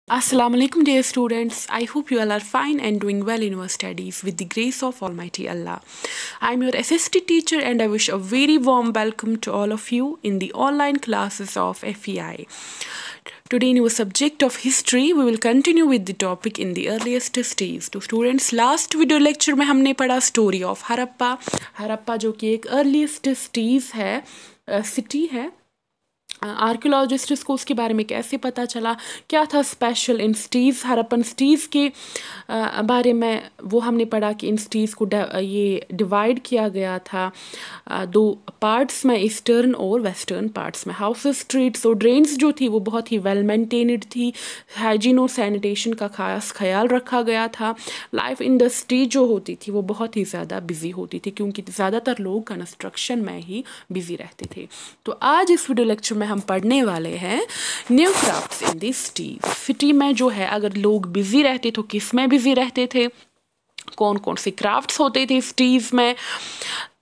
Assalamu alaikum dear students. I hope you all are fine and doing well in your studies with the grace of Almighty Allah. I am your SST teacher and I wish a very warm welcome to all of you in the online classes of FEI. Today in your subject of history we will continue with the topic in the earliest stage. तो students last video lecture में हमने पढ़ा story of Harappa जो कि एक earliest stage है city है। Archaeologists को उसके बारे में कैसे पता चला, क्या था special in cities, Harappan cities के बारे में वो हमने पढ़ा कि इन सिटीज़ को ये डिवाइड किया गया था दो पार्ट्स में, ईस्टर्न और वेस्टर्न पार्ट्स में। हाउसेस, स्ट्रीट्स और ड्रेन्स जो थी वो बहुत ही वेल मेंटेन्ड थी, हाइजीन और सैनिटेशन का खास ख्याल रखा गया था। लाइफ इंडस्ट्री जो होती थी वो बहुत ही ज़्यादा बिजी होती थी क्योंकि ज़्यादातर लोग कंस्ट्रक्शन में ही बिजी रहते थे। तो आज इस वीडियो लेक्चर में हम पढ़ने वाले हैं न्यू क्राफ्ट्स इन दी सिटी में जो है अगर लोग बिजी रहते तो किस में बिजी रहते थे, कौन कौन से क्राफ्ट्स होते थे सिटीज़ में,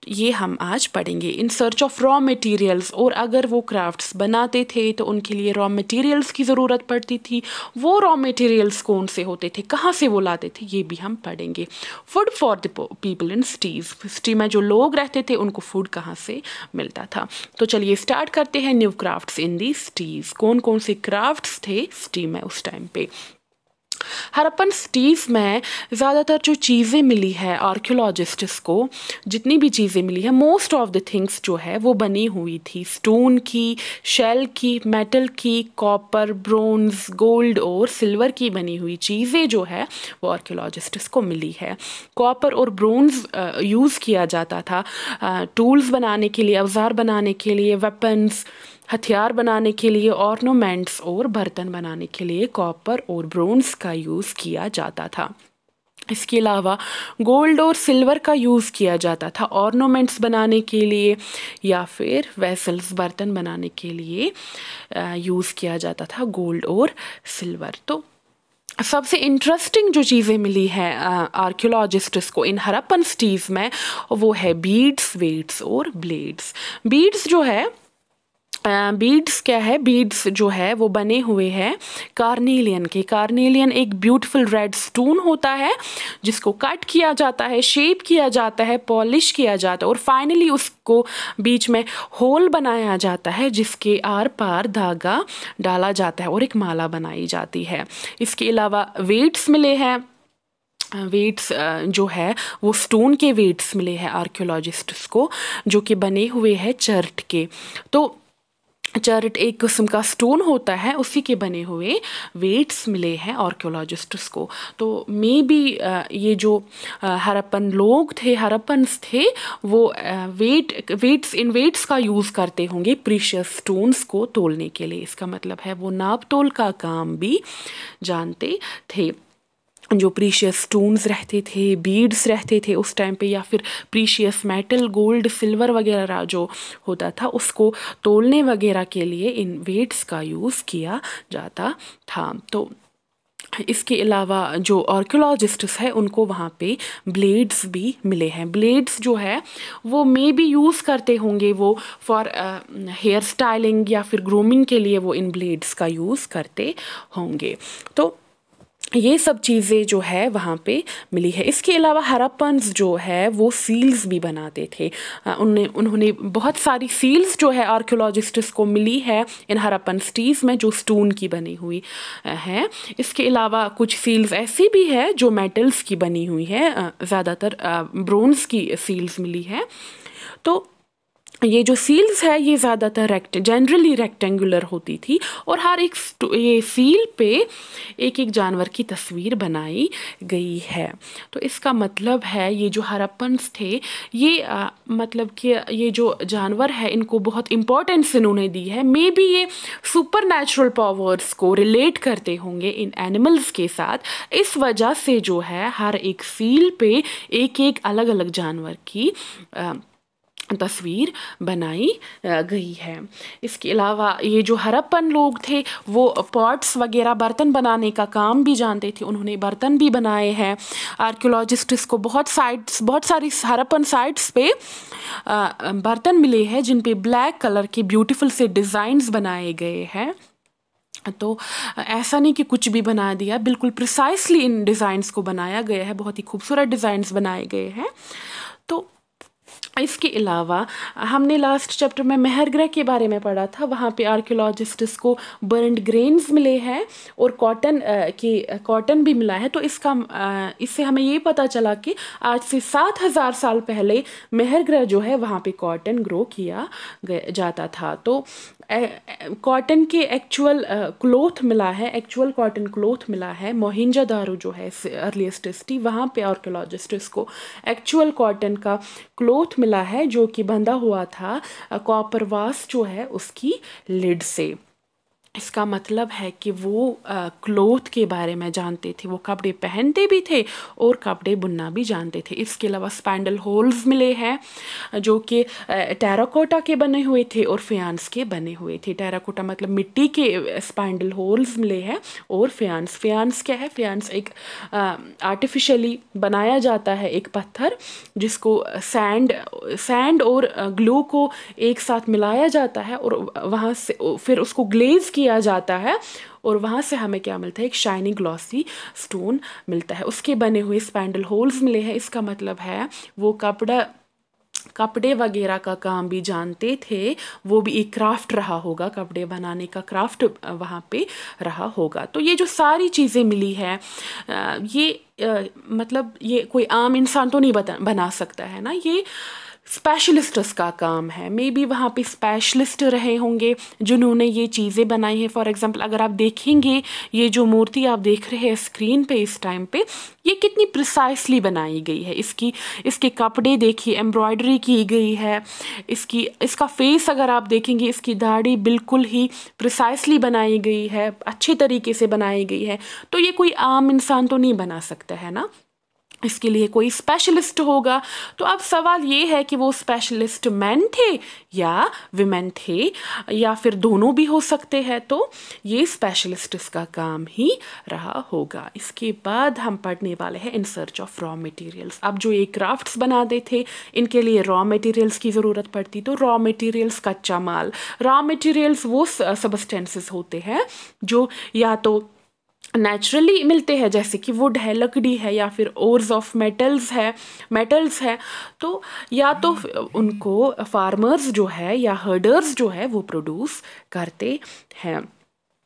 ये हम आज पढ़ेंगे। In search of raw materials, और अगर वो क्राफ्ट्स बनाते थे तो उनके लिए रॉ मटेरियल्स की ज़रूरत पड़ती थी, वो रॉ मटेरियल्स कौन से होते थे, कहाँ से वो लाते थे, ये भी हम पढ़ेंगे। Food for the people in city में जो लोग रहते थे उनको फूड कहाँ से मिलता था। तो चलिए स्टार्ट करते हैं न्यू क्राफ्ट्स इन दी सिटीज़। कौन कौन से क्राफ्ट्स थे सिटी में उस टाइम पे। हरप्पन सिटीज़ में ज़्यादातर जो चीज़ें मिली है आर्कियोलॉजिस्ट्स को, जितनी भी चीज़ें मिली है मोस्ट ऑफ द थिंग्स जो है वो बनी हुई थी स्टोन की, शेल की, मेटल की, कॉपर, ब्रोंज, गोल्ड और सिल्वर की बनी हुई चीज़ें जो है वो आर्कियोलॉजिस्ट्स को मिली है। कॉपर और ब्रोंज यूज़ किया जाता था टूल्स बनाने के लिए, औजार बनाने के लिए, वेपन्स, हथियार बनाने के लिए, ऑर्नामेंट्स और बर्तन बनाने के लिए कॉपर और ब्रोंज का यूज़ किया जाता था। इसके अलावा गोल्ड और सिल्वर का यूज़ किया जाता था ऑर्नामेंट्स बनाने के लिए या फिर वेसल्स, बर्तन बनाने के लिए यूज़ किया जाता था गोल्ड और सिल्वर। तो सबसे इंटरेस्टिंग जो चीज़ें मिली हैं आर्कियोलॉजिस्ट्स को इन हरप्पन सिटीज़ में वो है बीड्स, वेट्स और ब्लेड्स। बीड्स जो है बीड्स क्या है, बीड्स जो है वो बने हुए हैं कार्नेलियन के। कार्नेलियन एक ब्यूटीफुल रेड स्टोन होता है जिसको कट किया जाता है, शेप किया जाता है, पॉलिश किया जाता है और फाइनली उसको बीच में होल बनाया जाता है जिसके आर पार धागा डाला जाता है और एक माला बनाई जाती है। इसके अलावा वेट्स मिले हैं, वेट्स जो है वो स्टोन के वेट्स मिले हैं आर्कियोलॉजिस्ट्स को जो कि बने हुए हैं चर्ट के। तो चर्ट एक किस्म का स्टोन होता है, उसी के बने हुए वेट्स मिले हैं आर्कियोलॉजिस्ट्स को। तो मे बी ये जो हरप्पन लोग थे, हरप्पन्स थे, वो वेट्स का यूज़ करते होंगे प्रीशियस स्टोन्स को तोलने के लिए। इसका मतलब है वो नाप तोल का काम भी जानते थे। जो प्रीशियस स्टोन्स रहते थे, बीड्स रहते थे उस टाइम पे, या फिर प्रीशियस मेटल, गोल्ड, सिल्वर वगैरह जो होता था उसको तोलने वगैरह के लिए इन वेट्स का यूज़ किया जाता था। तो इसके अलावा जो आर्कियोलॉजिस्ट्स है उनको वहाँ पे ब्लेड्स भी मिले हैं। ब्लेड्स जो है वो मे बी यूज़ करते होंगे वो फॉर हेयर स्टाइलिंग या फिर ग्रूमिंग के लिए वो इन ब्लेड्स का यूज़ करते होंगे। तो ये सब चीज़ें जो है वहाँ पे मिली है। इसके अलावा हरप्पन्स जो है वो सील्स भी बनाते थे। उन्होंने बहुत सारी सील्स जो है आर्कियोलॉजिस्ट्स को मिली है इन हरप्पन सिटीज़ में जो स्टोन की बनी हुई है। इसके अलावा कुछ सील्स ऐसी भी है जो मेटल्स की बनी हुई है, ज़्यादातर ब्रोंज की सील्स मिली है। तो ये जो सील्स है ये ज़्यादातर जनरली रेक्टेंगुलर होती थी और हर एक ये सील पे एक एक जानवर की तस्वीर बनाई गई है। तो इसका मतलब है ये जो हरप्पन्स थे ये मतलब कि ये जो जानवर है इनको बहुत इम्पोर्टेंस इन्होंने दी है। मे बी ये सुपर नेचुरल पावर्स को रिलेट करते होंगे इन एनिमल्स के साथ, इस वजह से जो है हर एक सील पे एक एक अलग अलग जानवर की तस्वीर बनाई गई है। इसके अलावा ये जो हरप्पन लोग थे वो पॉट्स वगैरह बर्तन बनाने का काम भी जानते थे, उन्होंने बर्तन भी बनाए हैं। आर्कियोलॉजिस्ट्स को बहुत सारी हरप्पन साइट्स पे बर्तन मिले हैं जिन पे ब्लैक कलर के ब्यूटीफुल से डिज़ाइंस बनाए गए हैं तो ऐसा नहीं कि कुछ भी बना दिया, बिल्कुल प्रिसाइसली इन डिज़ाइंस को बनाया गया है, बहुत ही खूबसूरत डिज़ाइंस बनाए गए हैं। तो इसके अलावा हमने लास्ट चैप्टर में मेहरगढ़ के बारे में पढ़ा था, वहाँ पे आर्कियोलॉजिस्ट्स को बर्न्ड ग्रेन्स मिले हैं और कॉटन भी मिला है। तो इससे हमें ये पता चला कि आज से 7,000 साल पहले मेहरगढ़ जो है वहाँ पे कॉटन ग्रो किया जाता था। तो कॉटन के एक्चुअल क्लोथ मिला है, एक्चुअल कॉटन क्लोथ मिला है। मोहिंजोदारो जो है अर्लीस्ट सिटी, वहाँ पे आर्कियोलॉजिस्ट्स को एक्चुअल कॉटन का क्लोथ मिला है जो कि बंधा हुआ था कॉपर वास जो है उसकी लिड से। इसका मतलब है कि वो क्लोथ के बारे में जानते थे, वो कपड़े पहनते भी थे और कपड़े बुनना भी जानते थे। इसके अलावा स्पैंडल होल्स मिले हैं जो कि टेराकोटा के बने हुए थे और फेयांस के बने हुए थे। टेराकोटा मतलब मिट्टी के स्पैंडल होल्स मिले हैं और फेयांस क्या है? फेयांस एक आर्टिफिशियली बनाया जाता है एक पत्थर जिसको सैंड और ग्लू को एक साथ मिलाया जाता है और वहाँ से फिर उसको ग्लेज किया जाता है और वहाँ से हमें क्या मिलता है? एक शाइनी ग्लॉसी स्टोन मिलता है। उसके बने हुए स्पैंडल होल्स मिले हैं। इसका मतलब है वो कपड़े वगैरह का काम भी जानते थे, वो भी एक क्राफ्ट रहा होगा, कपड़े बनाने का क्राफ्ट वहाँ पे रहा होगा। तो ये जो सारी चीज़ें मिली है मतलब ये कोई आम इंसान तो नहीं बना सकता है ना, ये स्पेशलिस्ट्स का काम है। मे बी वहाँ पे स्पेशलिस्ट रहे होंगे जिन्होंने ये चीज़ें बनाई हैं। फॉर एग्जांपल अगर आप देखेंगे ये जो मूर्ति आप देख रहे हैं स्क्रीन पे इस टाइम पे, ये कितनी प्रिसाइसली बनाई गई है। इसके कपड़े देखिए, एम्ब्रॉयडरी की गई है। इसका फेस अगर आप देखेंगे, इसकी दाढ़ी बिल्कुल ही प्रिसाइसली बनाई गई है, अच्छे तरीके से बनाई गई है। तो ये कोई आम इंसान तो नहीं बना सकता है ना, इसके लिए कोई स्पेशलिस्ट होगा। तो अब सवाल ये है कि वो स्पेशलिस्ट मैन थे या विमेन थे या फिर दोनों भी हो सकते हैं। तो ये स्पेशलिस्ट का काम ही रहा होगा। इसके बाद हम पढ़ने वाले हैं in search of raw materials. अब जो ये क्राफ्ट्स बनाते थे इनके लिए रॉ मटेरियल्स की ज़रूरत पड़ती। तो रॉ मटेरियल्स कच्चा माल, रॉ मटेरियल्स वो सब्सटेंसेस होते हैं जो या तो नेचुरली मिलते हैं जैसे कि वुड है, लकड़ी है, या फिर ओर्स ऑफ मेटल्स है। तो या तो उनको फार्मर्स जो है या हर्डर्स जो है वो प्रोड्यूस करते हैं।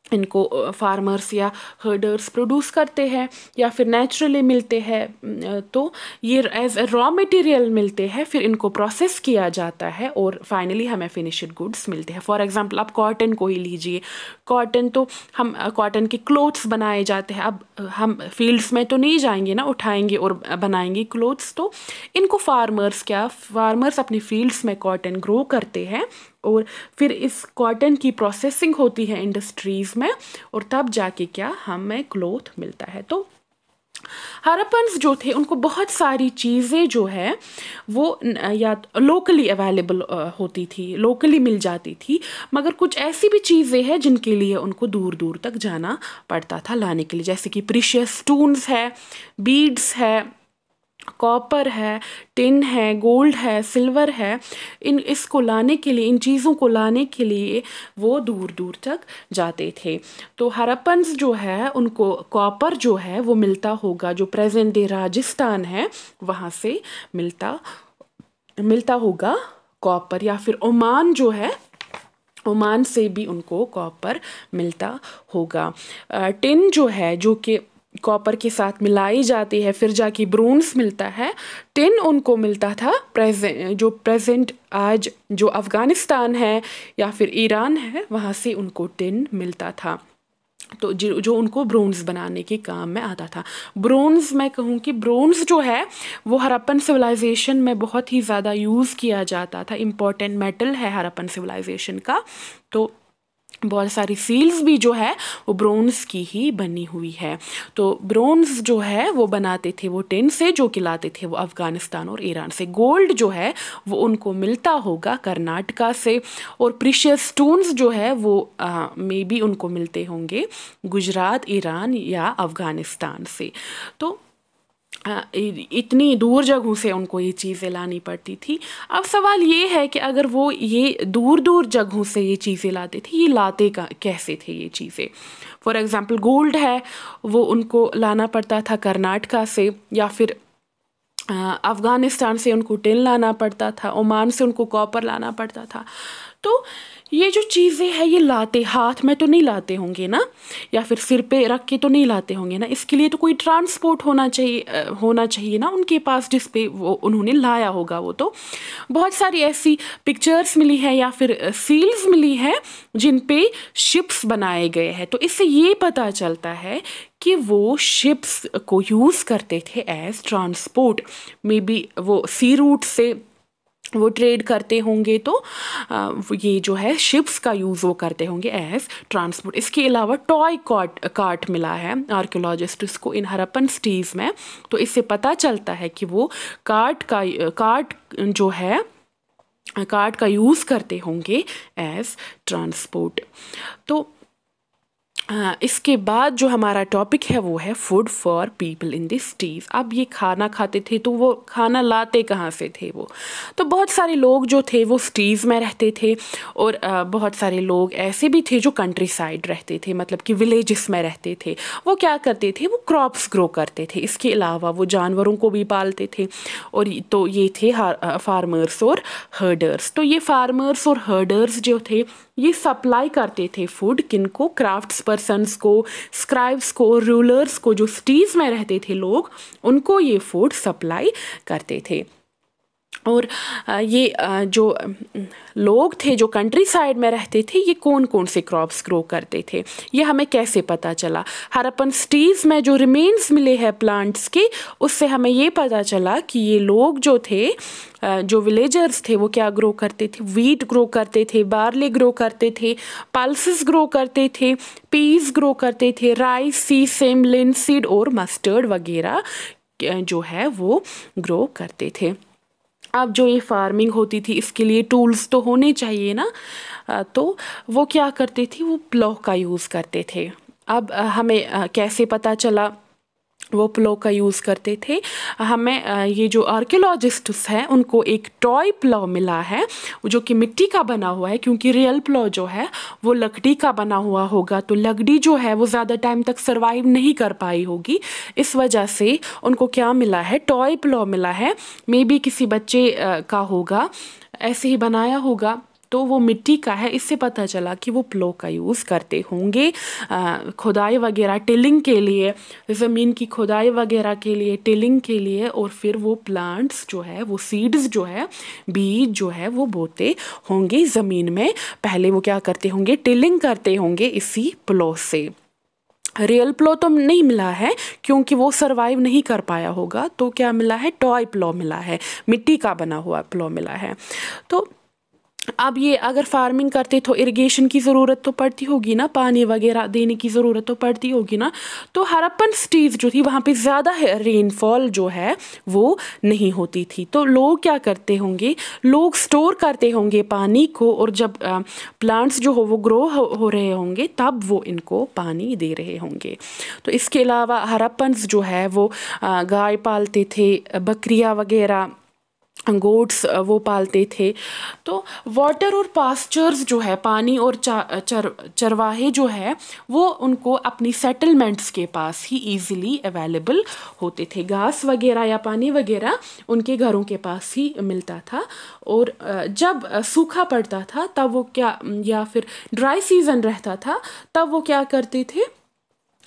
इनको फार्मर्स या हर्डर्स प्रोड्यूस करते हैं या फिर नेचुरली मिलते हैं। तो ये एज ए रॉ मटेरियल मिलते हैं, फिर इनको प्रोसेस किया जाता है और फाइनली हमें फिनिश्ड गुड्स मिलते हैं। फॉर एग्जांपल आप कॉटन को ही लीजिए, कॉटन तो हम कॉटन के क्लोथ्स बनाए जाते हैं। अब हम फील्ड्स में तो नहीं जाएंगे ना, उठाएंगे और बनाएंगे क्लोथ्स। तो इनको फार्मर्स अपने फील्ड्स में कॉटन ग्रो करते हैं और फिर इस कॉटन की प्रोसेसिंग होती है इंडस्ट्रीज़ में और तब जाके क्या हमें क्लोथ मिलता है। तो हड़प्पन्स जो थे उनको बहुत सारी चीज़ें जो है वो या लोकली अवेलेबल होती थी, लोकली मिल जाती थी, मगर कुछ ऐसी भी चीज़ें हैं जिनके लिए उनको दूर दूर तक जाना पड़ता था लाने के लिए, जैसे कि प्रीशियस स्टोन्स है, बीड्स है, कॉपर है, टिन है, गोल्ड है, सिल्वर है। इसको लाने के लिए, इन चीज़ों को लाने के लिए वो दूर दूर तक जाते थे। तो हड़प्पन्स जो है उनको कॉपर जो है वो मिलता होगा, जो प्रेजेंट डे राजस्थान है वहाँ से मिलता होगा कॉपर, या फिर ओमान जो है, ओमान से भी उनको कॉपर मिलता होगा। टिन जो है जो कि कॉपर के साथ मिलाई जाती है, फिर जाके ब्रोंज मिलता है। टिन उनको मिलता था प्रेजेंट आज जो अफ़गानिस्तान है या फिर ईरान है वहाँ से उनको टिन मिलता था। तो जो उनको ब्रोंज बनाने के काम में आता था। ब्रोंज, मैं कहूँ कि ब्रोंज जो है वो हड़प्पन सिविलाइजेशन में बहुत ही ज़्यादा यूज़ किया जाता था, इम्पॉर्टेंट मेटल है हड़प्पन सिविलाइजेशन का। तो बहुत सारी सील्स भी जो है वो ब्रोंज की ही बनी हुई है। तो ब्रोंज जो है वो बनाते थे वो टिन से, जो कि लाते थे वो अफ़गानिस्तान और ईरान से। गोल्ड जो है वो उनको मिलता होगा कर्नाटका से, और प्रीशियस स्टोन्स जो है वो मे बी उनको मिलते होंगे गुजरात, ईरान या अफ़गानिस्तान से। तो इतनी दूर जगहों से उनको ये चीज़ें लानी पड़ती थी। अब सवाल ये है कि अगर वो ये दूर दूर जगहों से ये चीज़ें लाते थे, ये लाते कैसे थे ये चीज़ें। फॉर एग्ज़ाम्पल गोल्ड है, वो उनको लाना पड़ता था कर्नाटका से, या फिर अफ़गानिस्तान से उनको टिन लाना पड़ता था, ओमान से उनको कॉपर लाना पड़ता था। तो ये जो चीज़ें हैं ये लाते हाथ में तो नहीं लाते होंगे ना, या फिर सिर पे रख के तो नहीं लाते होंगे ना, इसके लिए तो कोई ट्रांसपोर्ट होना चाहिए ना उनके पास, जिस पे वो उन्होंने लाया होगा। वो तो बहुत सारी ऐसी पिक्चर्स मिली है या फिर सील्स मिली है जिन पे शिप्स बनाए गए हैं। तो इससे ये पता चलता है कि वो शिप्स को यूज़ करते थे एज ट्रांसपोर्ट। मे बी वो सी रूट से वो ट्रेड करते होंगे, तो ये जो है शिप्स का यूज़ वो करते होंगे एज ट्रांसपोर्ट। इसके अलावा टॉय कार्ट मिला है आर्कियोलॉजिस्ट्स को इन हड़प्पन सिटीज़ में। तो इससे पता चलता है कि वो कार्ट जो है कार्ट का यूज़ करते होंगे एज ट्रांसपोर्ट। तो इसके बाद जो हमारा टॉपिक है वो है food for people in this cities. अब ये खाना खाते थे तो वो खाना लाते कहाँ से थे वो। तो बहुत सारे लोग जो थे वो सिटीज़ में रहते थे, और बहुत सारे लोग ऐसे भी थे जो कंट्री साइड रहते थे, मतलब कि विलेजेस में रहते थे। वो क्या करते थे, वो क्रॉप्स ग्रो करते थे। इसके अलावा वो जानवरों को भी पालते थे, और तो ये थे फार्मर्स और हर्डर्स। तो ये फार्मर्स और हर्डर्स जो थे ये सप्लाई करते थे फूड किनको, क्राफ्ट्स पर्सन्स को, स्क्राइब्स को, रूलर्स को, जो सिटीज़ में रहते थे लोग, उनको ये फूड सप्लाई करते थे। और ये जो लोग थे जो कंट्री साइड में रहते थे, ये कौन कौन से क्रॉप्स ग्रो करते थे, ये हमें कैसे पता चला। हड़प्पन सिटीज़ में जो रिमेन्स मिले हैं प्लांट्स के, उससे हमें ये पता चला कि ये लोग जो थे, जो विलेजर्स थे, वो क्या ग्रो करते थे, वीट ग्रो करते थे, बार्ली ग्रो करते थे, पल्सेस ग्रो करते थे, पीस ग्रो करते थे, राइस, सीसम, लिनसीड और मस्टर्ड वगैरह जो है वो ग्रो करते थे। अब जो ये फार्मिंग होती थी इसके लिए टूल्स तो होने चाहिए ना, तो वो क्या करते थे, वो प्लो का यूज़ करते थे। अब हमें कैसे पता चला वो प्लो का यूज़ करते थे। हमें ये जो आर्कियोलॉजिस्ट्स हैं उनको एक टॉय प्लो मिला है जो कि मिट्टी का बना हुआ है, क्योंकि रियल प्लो जो है वो लकड़ी का बना हुआ होगा, तो लकड़ी जो है वो ज़्यादा टाइम तक सर्वाइव नहीं कर पाई होगी। इस वजह से उनको क्या मिला है, टॉय प्लो मिला है। मे बी किसी बच्चे का होगा, ऐसे ही बनाया होगा, तो वो मिट्टी का है। इससे पता चला कि वो प्लो का यूज़ करते होंगे खुदाई वगैरह, टिलिंग के लिए, ज़मीन की खुदाई वगैरह के लिए, टिलिंग के लिए, और फिर वो प्लांट्स जो है, वो सीड्स जो है, बीज जो है वो बोते होंगे ज़मीन में। पहले वो क्या करते होंगे, टिलिंग करते होंगे इसी प्लो से। रियल प्लो तो नहीं मिला है क्योंकि वो सरवाइव नहीं कर पाया होगा, तो क्या मिला है, टॉय प्लो मिला है, मिट्टी का बना हुआ प्लो मिला है। तो अब ये अगर फार्मिंग करते तो इरिगेशन की ज़रूरत तो पड़ती होगी ना, पानी वगैरह देने की ज़रूरत तो पड़ती होगी ना। तो हड़प्पन सिटीज़ जो थी वहाँ पे ज़्यादा रेनफॉल जो है वो नहीं होती थी, तो लोग क्या करते होंगे, लोग स्टोर करते होंगे पानी को, और जब प्लांट्स जो हो वो ग्रो हो रहे होंगे तब वो इनको पानी दे रहे होंगे। तो इसके अलावा हड़प्पन्स जो है वो गाय पालते थे, बकरियाँ वगैरह, गोट्स वो पालते थे। तो वाटर और पास्चर्स जो है, पानी और चरवाहे जो है वो उनको अपनी सेटलमेंट्स के पास ही इजीली अवेलेबल होते थे। घास वगैरह या पानी वगैरह उनके घरों के पास ही मिलता था। और जब सूखा पड़ता था तब वो क्या, या फिर ड्राई सीजन रहता था तब वो क्या करते थे,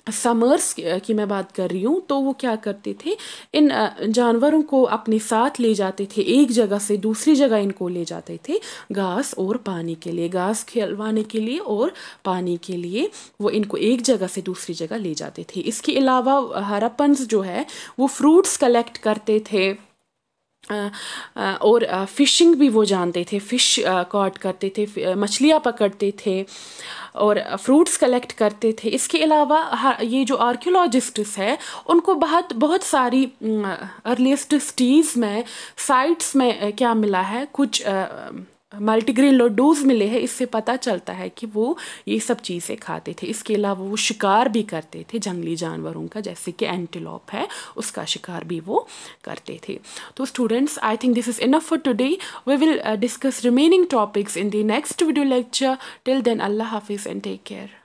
समर्स की मैं बात कर रही हूँ, तो वो क्या करते थे, इन जानवरों को अपने साथ ले जाते थे, एक जगह से दूसरी जगह इनको ले जाते थे घास और पानी के लिए, घास खिलवाने के लिए और पानी के लिए वो इनको एक जगह से दूसरी जगह ले जाते थे। इसके अलावा हड़प्पन्स जो है वो फ्रूट्स कलेक्ट करते थे, और फ़िशिंग भी वो जानते थे, फ़िश कॉट करते थे, मछलियाँ पकड़ते थे और फ्रूट्स कलेक्ट करते थे। इसके अलावा ये जो आर्कियोलॉजिस्ट्स है उनको बहुत सारी अर्लीस्ट सिटीज़ में, साइट्स में क्या मिला है, कुछ मल्टीग्रेन लड्डूज मिले हैं, इससे पता चलता है कि वो ये सब चीज़ें खाते थे। इसके अलावा वो शिकार भी करते थे जंगली जानवरों का, जैसे कि एंटीलोप है, उसका शिकार भी वो करते थे। तो students, I think this is enough for today. We will discuss remaining topics in the next video lecture. Till then, अल्लाह हाफिज़ एंड टेक केयर।